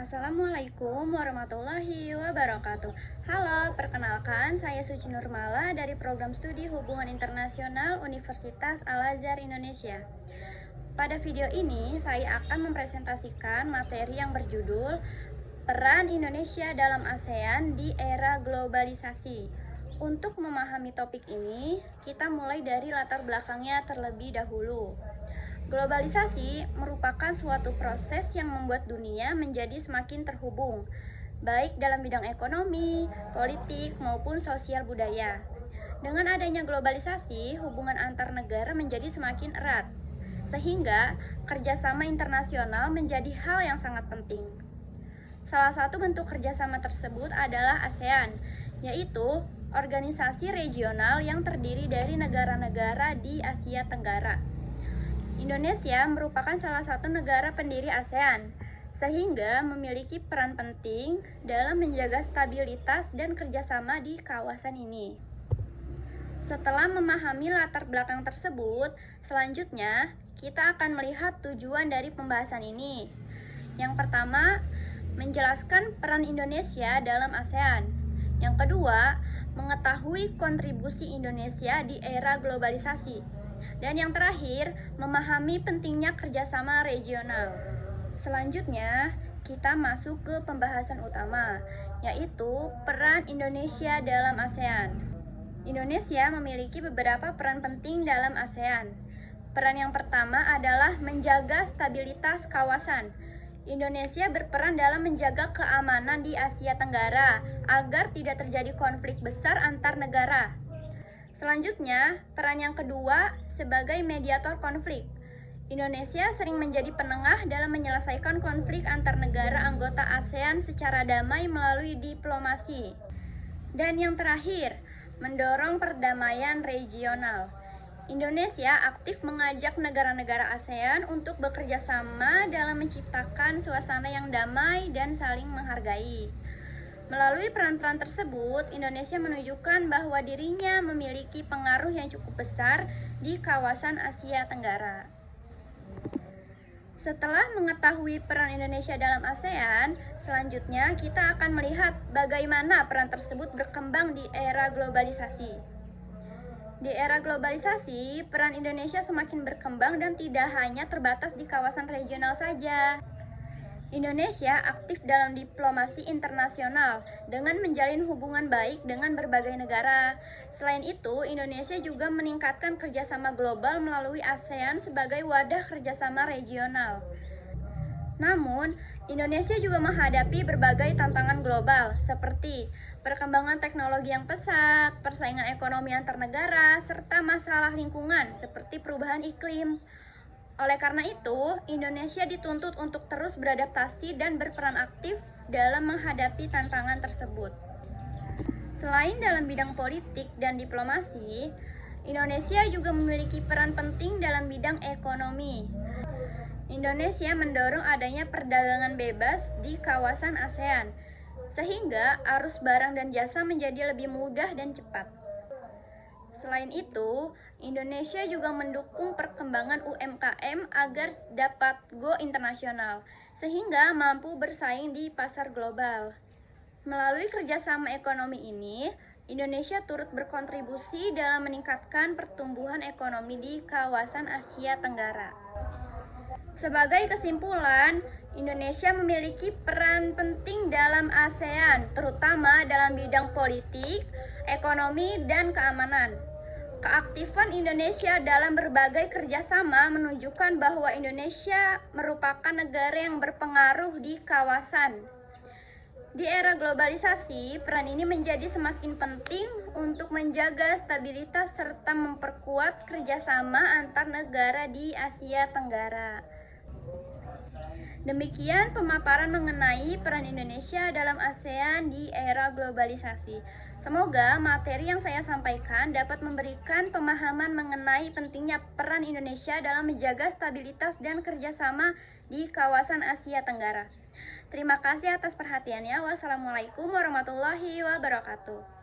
Assalamualaikum warahmatullahi wabarakatuh. Halo, perkenalkan saya Suci Nurmala dari Program Studi Hubungan Internasional Universitas Al-Azhar Indonesia. Pada video ini, saya akan mempresentasikan materi yang berjudul Peran Indonesia dalam ASEAN di Era Globalisasi. Untuk memahami topik ini, kita mulai dari latar belakangnya terlebih dahulu. Globalisasi merupakan suatu proses yang membuat dunia menjadi semakin terhubung, baik dalam bidang ekonomi, politik, maupun sosial budaya. Dengan adanya globalisasi, hubungan antar negara menjadi semakin erat, sehingga kerjasama internasional menjadi hal yang sangat penting. Salah satu bentuk kerjasama tersebut adalah ASEAN, yaitu organisasi regional yang terdiri dari negara-negara di Asia Tenggara. Indonesia merupakan salah satu negara pendiri ASEAN, sehingga memiliki peran penting dalam menjaga stabilitas dan kerjasama di kawasan ini. Setelah memahami latar belakang tersebut, selanjutnya kita akan melihat tujuan dari pembahasan ini. Yang pertama, menjelaskan peran Indonesia dalam ASEAN. Yang kedua, mengetahui kontribusi Indonesia di era globalisasi. Dan yang terakhir, memahami pentingnya kerjasama regional. Selanjutnya, kita masuk ke pembahasan utama, yaitu peran Indonesia dalam ASEAN. Indonesia memiliki beberapa peran penting dalam ASEAN. Peran yang pertama adalah menjaga stabilitas kawasan. Indonesia berperan dalam menjaga keamanan di Asia Tenggara agar tidak terjadi konflik besar antar negara. Selanjutnya, peran yang kedua sebagai mediator konflik. Indonesia sering menjadi penengah dalam menyelesaikan konflik antar negara anggota ASEAN secara damai melalui diplomasi. Dan yang terakhir, mendorong perdamaian regional. Indonesia aktif mengajak negara-negara ASEAN untuk bekerja sama dalam menciptakan suasana yang damai dan saling menghargai. Melalui peran-peran tersebut, Indonesia menunjukkan bahwa dirinya memiliki pengaruh yang cukup besar di kawasan Asia Tenggara. Setelah mengetahui peran Indonesia dalam ASEAN, selanjutnya kita akan melihat bagaimana peran tersebut berkembang di era globalisasi. Di era globalisasi, peran Indonesia semakin berkembang dan tidak hanya terbatas di kawasan regional saja. Indonesia aktif dalam diplomasi internasional dengan menjalin hubungan baik dengan berbagai negara. Selain itu, Indonesia juga meningkatkan kerjasama global melalui ASEAN sebagai wadah kerjasama regional. Namun, Indonesia juga menghadapi berbagai tantangan global seperti perkembangan teknologi yang pesat, persaingan ekonomi antar negara, serta masalah lingkungan seperti perubahan iklim. Oleh karena itu, Indonesia dituntut untuk terus beradaptasi dan berperan aktif dalam menghadapi tantangan tersebut. Selain dalam bidang politik dan diplomasi, Indonesia juga memiliki peran penting dalam bidang ekonomi. Indonesia mendorong adanya perdagangan bebas di kawasan ASEAN, sehingga arus barang dan jasa menjadi lebih mudah dan cepat. Selain itu, Indonesia juga mendukung perkembangan UMKM agar dapat go internasional, sehingga mampu bersaing di pasar global. Melalui kerjasama ekonomi ini, Indonesia turut berkontribusi dalam meningkatkan pertumbuhan ekonomi di kawasan Asia Tenggara. Sebagai kesimpulan, Indonesia memiliki peran penting dalam ASEAN, terutama dalam bidang politik, ekonomi, dan keamanan. Keaktifan Indonesia dalam berbagai kerjasama menunjukkan bahwa Indonesia merupakan negara yang berpengaruh di kawasan. Di era globalisasi, peran ini menjadi semakin penting untuk menjaga stabilitas serta memperkuat kerjasama antar negara di Asia Tenggara. Demikian pemaparan mengenai peran Indonesia dalam ASEAN di era globalisasi. Semoga materi yang saya sampaikan dapat memberikan pemahaman mengenai pentingnya peran Indonesia dalam menjaga stabilitas dan kerjasama di kawasan Asia Tenggara. Terima kasih atas perhatiannya. Wassalamualaikum warahmatullahi wabarakatuh.